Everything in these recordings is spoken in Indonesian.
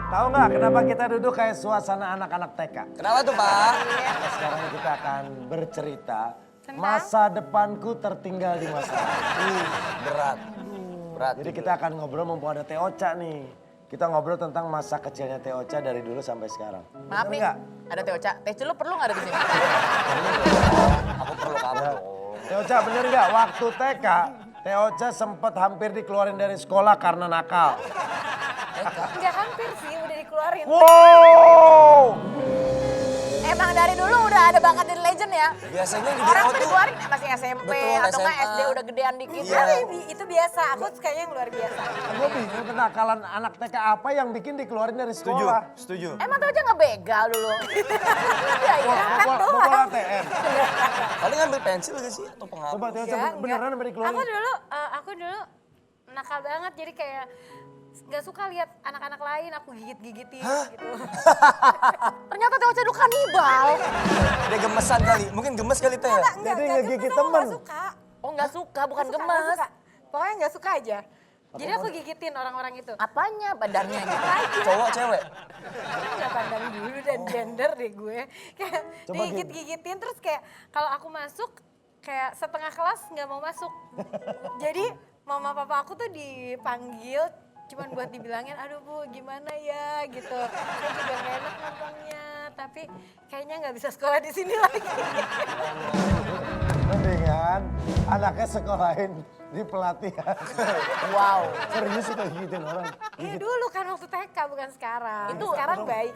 Tahu nggak kenapa kita duduk kayak suasana anak-anak TK? Kenapa tuh Pak? Karena sekarang kita akan bercerita masa depanku tertinggal di masa lalu. Berat. Berat. Jadi kita akan ngobrol mumpung ada Teh Ocha nih. Kita ngobrol tentang masa kecilnya Teh Ocha dari dulu sampai sekarang. Maaf Bener nih, nggak? ada Teh Ocha. Teh Celup perlu nggak ada di sini? Aku perlu kamu Ya. dong. Teh Ocha bener nggak? Waktu TK, Teh Ocha sempat hampir dikeluarin dari sekolah karena nakal. Enggak hampir sih, udah dikeluarin. Wow! Emang dari dulu udah ada bakat jadi legend ya? Biasanya di Orang DO tuh tuh dikeluarin masih SMP Betul, atau nggak SMA. SD udah gedean dikit. Iya. Tapi itu biasa, aku kayaknya yang luar biasa. Gue bingung kenakalan anak TK apa yang bikin dikeluarin dari setuju, sekolah. setuju. Emang Teh Ocha nggak begal dulu? Iya, iya. Mau ATM. Paling ngambil pensil gak sih atau penghapus? Coba Teh Ocha Enggak, beneran enggak. sampai dikeluarin. Aku dulu nakal banget, jadi kayak nggak suka lihat anak-anak lain aku gigit-gigitin gitu. Ternyata Teh Ocha dulu kanibal. Dia gemesan kali, mungkin gemes kali Teh ya? Jadi Enggak ngegigit gemes, aku temen. nggak suka. Oh nggak suka, bukan Nggak suka, gemes. nggak suka. Pokoknya nggak suka aja. Jadi aku gigitin orang-orang itu. Apanya badannya gitu? Cowok, cewek? Nggak pandang dulu dan gender deh gue. Kayak Coba digigit-gigitin terus kayak kalau aku masuk kayak setengah kelas nggak mau masuk. Jadi mama papa aku tuh dipanggil cuman buat dibilangin, aduh Bu gimana ya gitu. Saya juga gak enak nontonnya, tapi kayaknya nggak bisa sekolah di sini lagi. Mendingan anaknya sekolahin di pelatihan. Wow. Serius itu gigitin orang. Iya dulu kan waktu TK bukan sekarang. Itu sekarang baik.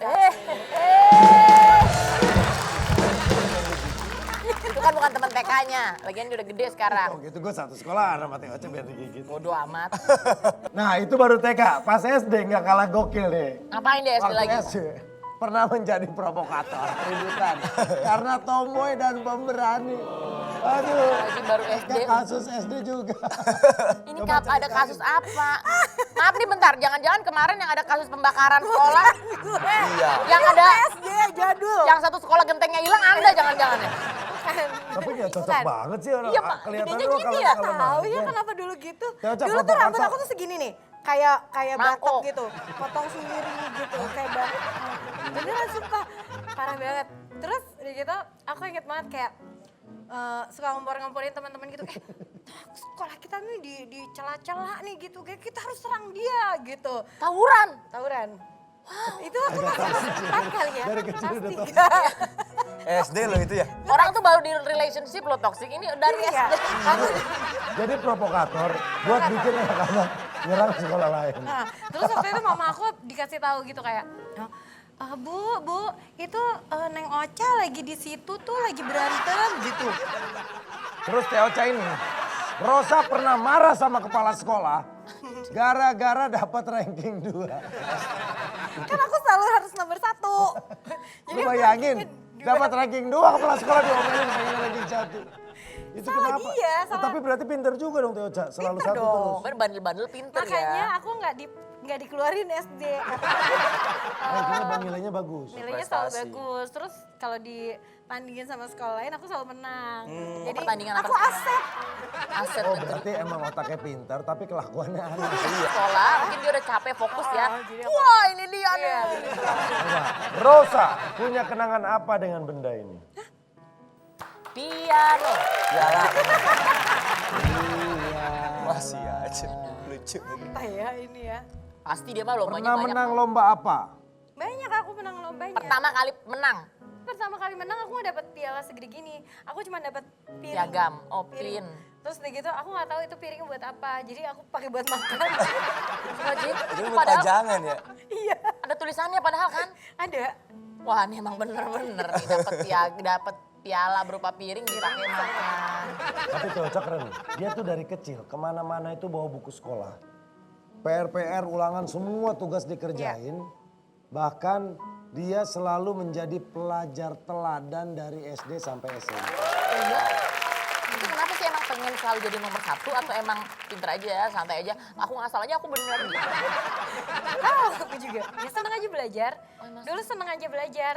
Itu kan bukan teman TK-nya, lagian dia udah gede sekarang. Oh gitu, gue satu sekolah sama Teh Ocha biar digigit. Bodoh amat. Nah itu baru TK, pas SD nggak kalah gokil deh. Ngapain dia SD Waktu lagi? SD pernah menjadi provokator keributan karena tomboy dan pemberani. Aduh, Lagi baru SD. ada kasus SD juga. Ini Coba ada ceritain. kasus apa? Maaf nih bentar, jangan-jangan kemarin yang ada kasus pembakaran sekolah. Iya. Yang ada, SD jadul. yang satu sekolah gentengnya hilang Anda jangan-jangan ya? Tapi ya cocok Bukan. banget sih orang. Iya, Pak. Kelihatan Gedenya lo gini kalau ya? kalau Tahu ya main. kenapa dulu gitu? Teh Ocha Dulu tuh rambut provokator. aku tuh segini nih. Kayak Mangkok. batok gitu. Potong sendiri gitu. Kayak batok. Beneran sumpah. Parah banget. Terus udah gitu aku inget banget kayak suka ngompor-ngomporin teman-teman gitu. Sekolah kita nih di celah-celah nih gitu. Kayak kita harus serang dia gitu. Tawuran. Tawuran. Itu aku masih kelas 4 kali ya. Dari kecil Kelas udah 3. SD loh itu ya? Orang tuh baru di relationship lo toxic ini dari Iya. SD. Jadi provokator buat bikin anak-anak nyerang sekolah lain. Nah, terus waktu itu mama aku dikasih tahu gitu kayak, Bu, itu Neng Ocha lagi di situ tuh lagi berantem gitu. Terus Teh Ocha ini, Rosa pernah marah sama kepala sekolah gara-gara dapat ranking 2. Kan aku selalu harus nomor 1. Lu bayangin, dapat ranking 2 kepala sekolah diomelin pengen ranking 1. Itu Salah kenapa? dia, Oh, salah. Tapi berarti pinter juga dong Teh Ocha, selalu Pinter satu dong. terus. Bener bandel-bandel pinter Makanya ya. aku nggak dikeluarin SD. Rankingnya nilainya bagus. Nilainya selalu Prestasi. bagus. Terus kalau ditandingin sama sekolah lain aku selalu menang. Jadi Pertandingan antar aku sekolah. aset. Aset Oh betul. berarti emang otaknya pintar tapi kelakuannya aneh. Sekolah mungkin dia udah capek fokus ya. jadi Wah ini dia nih. Coba, Rosa punya kenangan apa dengan benda ini? Piano. Piala. Masih aja. Lucu. Apa ya ini ya? Pasti dia mah lombanya Pernah banyak. menang lomba apa? Banyak aku menang lombanya. Pertama kali menang. Pertama kali menang aku nggak dapet piala segede gini. Aku cuma dapet piring. Piagam, oh pin. Terus udah gitu aku nggak tahu itu piringnya buat apa. Jadi aku pakai buat makan. Wajib. Itu buat Padahal pajangan ya? Iya. ada tulisannya padahal kan. Ada. Wah ini emang bener-bener nih dapet piala berupa piring dipakai makan. Tapi Teh Ocha keren. Dia tuh dari kecil kemana-mana itu bawa buku sekolah. PR-PR, ulangan semua tugas dikerjain. Bahkan dia selalu menjadi pelajar teladan dari SD sampai SMA. Itu kenapa sih emang pengen selalu jadi nomor 1 atau emang pinter aja, santai aja. Aku ngasal aja aku bener gitu. Tahu aku juga. Ya seneng aja belajar. Oh, emang Dulu seneng aja belajar.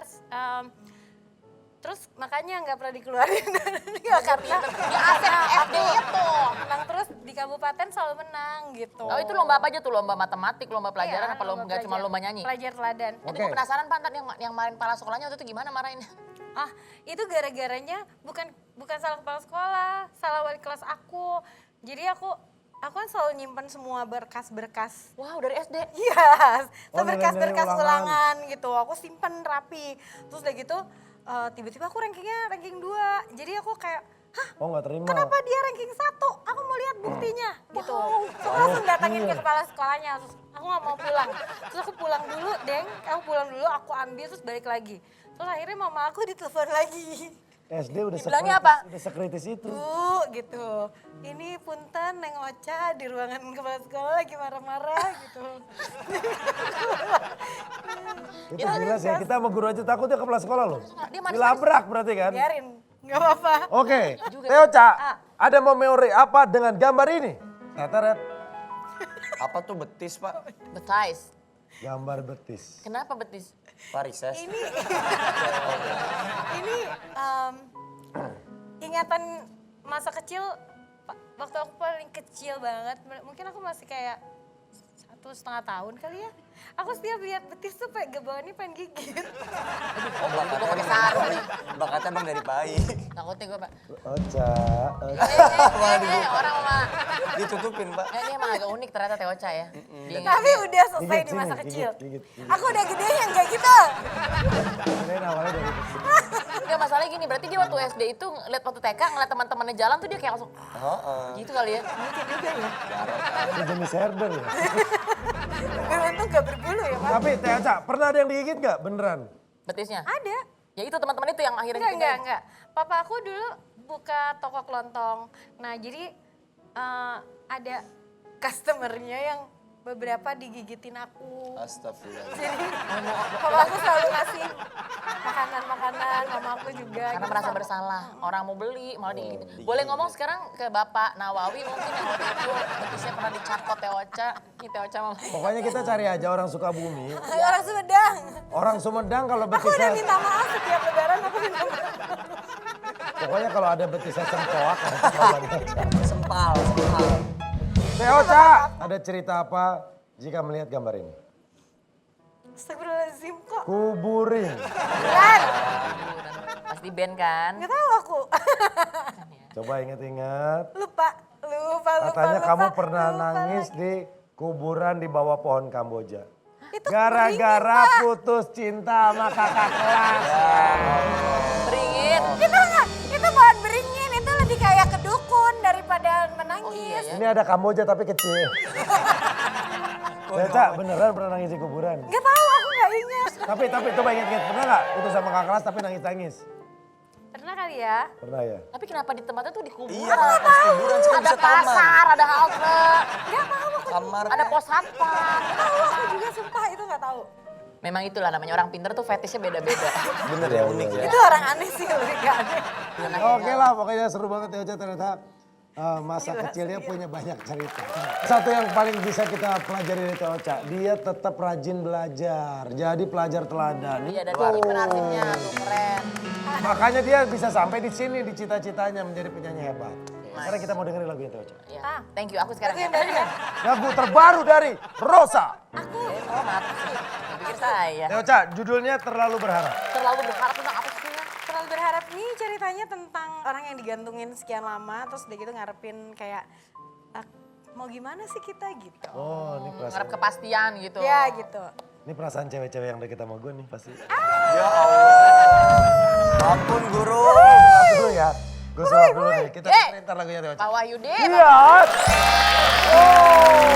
Terus makanya nggak pernah dikeluarin ya, karena Di aset SD itu. menang terus di kabupaten selalu menang gitu. Oh itu lomba apa aja tuh? Lomba matematik, lomba pelajaran, Iya, apa lomba nggak cuma pelajar. lomba nyanyi? Pelajar teladan. Itu gue penasaran Pak, ntar yang marahin kepala sekolahnya waktu itu gimana marahinnya? Ah, itu gara-garanya bukan salah kepala sekolah, salah wali kelas aku. Jadi aku kan selalu nyimpen semua berkas-berkas. Wow dari SD? Iya, Oh, berkas-berkas nilai-nilai ulangan gitu. Aku simpen rapi. Terus udah gitu tiba-tiba aku ranking 2. Jadi aku kayak, hah, Oh nggak terima. kenapa dia ranking 1? Aku mau lihat buktinya gitu. Terus aku langsung datangin ke kepala sekolahnya. Terus aku nggak mau pulang. Terus aku pulang dulu, Deng. Aku pulang dulu, aku ambil terus balik lagi. Terus akhirnya mama aku ditelepon lagi. SD udah Dibilangnya sekritis, apa? udah sekritis itu. Bu, gitu. Ini punten Neng Ocha di ruangan kepala sekolah lagi marah-marah gitu. Itu jelas ya, kita sama guru aja takut ya kepala sekolah loh. Dia manis-manis. Dilabrak berarti kan? Biarin, nggak apa-apa. Oke, Teo Ca, ada memori apa dengan gambar ini? Red. Apa tuh betis, Pak? Betis. Gambar betis. Kenapa betis? Varises. Ini ingatan masa kecil waktu aku paling kecil banget. Mungkin aku masih kayak 1,5 tahun kali ya. Aku setiap lihat betis tuh kayak bawahnya pengen gigit. Oh, bakatnya pakai sarung. Bakatnya Bang dari bayi. Takutnya gue Pak. Ocha, Orang mah. Ditutupin, Pak. Ini emang agak unik ternyata Teocha ya. Dia Tapi udah selesai Gigit di masa sini, kecil. gigit. Aku udah gede yang kayak gitu. Ini awalnya dari betis. Enggak masalahnya gini, berarti dia waktu SD itu lihat waktu TK ngeliat teman-temannya jalan tuh dia kayak langsung Heeh. gitu kali ya. Itu jenis herder ya. Beruntung gak berbulu ya Pak. Tapi Teo Ca, pernah ada yang digigit nggak beneran? Betisnya. Ada. Ya itu teman-teman itu yang akhirnya Enggak. Papa aku dulu buka toko kelontong. Nah jadi ada customernya yang beberapa digigitin aku. Astagfirullah. Jadi papa aku selalu ngasih makanan-makanan, mama aku juga. karena gitu. merasa bersalah. Orang mau beli malah digigit. Boleh ngomong sekarang ke Bapak Nawawi mungkin yang waktu itu betisnya pernah dicakot Teocha. Ini Teocha mama. Pokoknya kita cari aja orang Sukabumi. Orang Sumedang. Orang Sumedang kalau Aku udah betisnya, minta maaf setiap lebaran aku minta maaf. pokoknya kalau ada betisnya sempoak. Sempal. Teo Ca, ada cerita apa jika melihat gambar ini? Astagfirullahaladzim kok. Kuburin. Bukan. Pas di band kan. Gak tahu aku. Coba ingat-ingat. Lupa. Katanya kamu pernah lupa nangis lagi. di kuburan di bawah pohon Kamboja. Itu Gara-gara beringin, Pak. putus cinta sama kakak kelas. Beringin. Itu enggak, itu bukan beringin, itu lebih kayak kedukun daripada menangis. Oh iya ya. Ini ada Kamboja tapi kecil. Teo Ca, beneran pernah nangis di kuburan? Gak tahu, aku gak ingat. Tapi coba ingat-ingat, pernah nggak putus sama kakak kelas tapi nangis-nangis? Pernah kali ya? Pernah ya? Tapi kenapa di tempatnya tuh di kuburan? Iya, pas kuburan sih kan Ada bisa taman. pasar, ada halte, Gak tahu aku. Kamar. ada pos satpam. Tahu aku juga sumpah itu gak tahu. Memang itulah namanya orang pinter tuh fetishnya beda-beda. Bener ya, unik ya. Itu orang aneh sih, lebih gak aneh. Oke lah, pokoknya seru banget Teo Ca ternyata masa kecilnya punya banyak cerita. Satu yang paling bisa kita pelajari dari Teo Ca, dia tetap rajin belajar. Jadi pelajar teladan. Iya, dan pinter artinya tuh keren. Makanya dia bisa sampai di sini di cita-citanya menjadi penyanyi hebat. Sekarang kita mau dengerin lagunya Teo Ca. Iya. Thank you, aku sekarang Aku ya. yang dari ya? Lagu terbaru dari Rosa. Oh, mati sih. Saya pikir saya. Teo Ca, judulnya Terlalu Berharap. Terlalu berharap tentang apa sih? Terlalu berharap nih ceritanya tentang orang yang digantungin sekian lama, terus udah gitu ngarepin kayak, mau gimana sih kita gitu. Oh, ini Ngarep perasaan, kepastian gitu. Ya gitu. ini perasaan cewek-cewek yang deket sama gue nih pasti. Ya Allah. Ampun guru. Stop dulu ya. Gue suap dulu nih. Kita dengerin ntar lagunya Teo Ca. Pak Wahyudi. Iya. Oh.